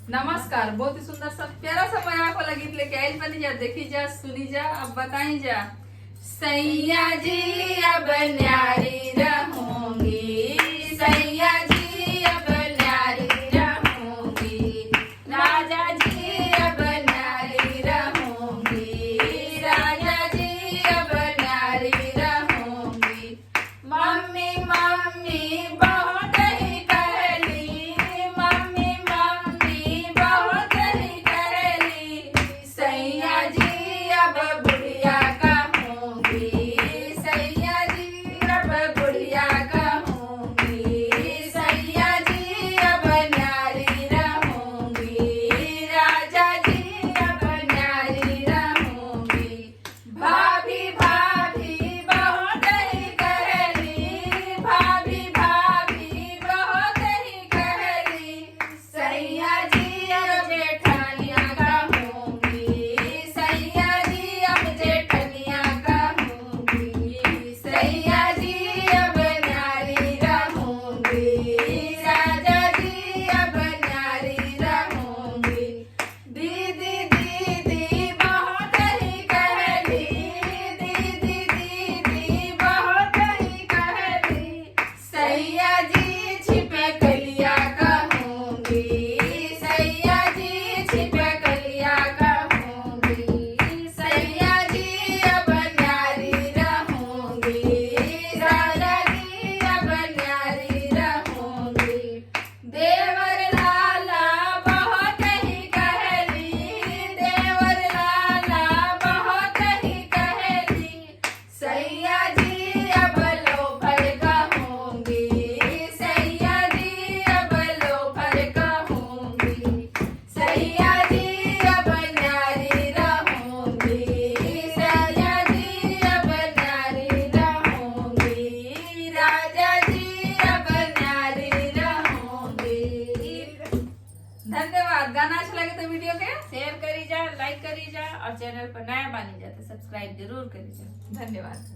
नमस्कार। बहुत ही सुंदर सा प्यारा सा मैं आपको गीत लेके आयल बनी जा, देखी जा, सुनी जा, अब बताई जा। सैया जी अब न्यारी रहूंगी, सैया जी अब न्यारी रहूंगी, राजा जी अब न्यारी रहूंगी, राजा जी अब न्यारी रहूंगी। मम्मी मम्मी बहुत ही कहली, मम्मी मम्मी बहुत ही कहली, सैया जी अब बुढ़िया कहूंगी, सैया जी अब बुढ़िया कहूंगी, सैया जी अब न्यारी रहूंगी, राजा जी अब न्यारी रहूंगी। भाभी भाभी बहुत ही कहली, भाभी भाभी बहुत ही कहली, सैया जी अब जेठनिया कहूंगी, सैया जी अब जेठनिया कहूंगी, सैया जी अब न्यारी रहूंगी, राजा जी अब न्यारी रहूंगी। दीदी दीदी बहुत ही कहली, दीदी दीदी बहुत ही कहली, सैया जी छिपे कलिया कहूंगी, सैया जी छिपे कलिया कहूंगी, सैया जी अब न्यारी रहूंगी, राजा जी अब न्यारी रहूंगी। देवर लाला बहुत ही कहली, देवर लाला बहुत ही कहली, सैया जी अब लोफर कहूंगी, सैया जी अब लोफर कहूंगी, सैया जी अब न्यारी रहूंगी, सैया जी अब न्यारी रहूंगी, राजा जी अब न्यारी रहूंगी। धन्यवाद। गाना अच्छा लगे तो वीडियो के शेयर करी जा, लाइक करी जा और चैनल पर नया बनी जा तो सब्सक्राइब जरूर करी जा। धन्यवाद।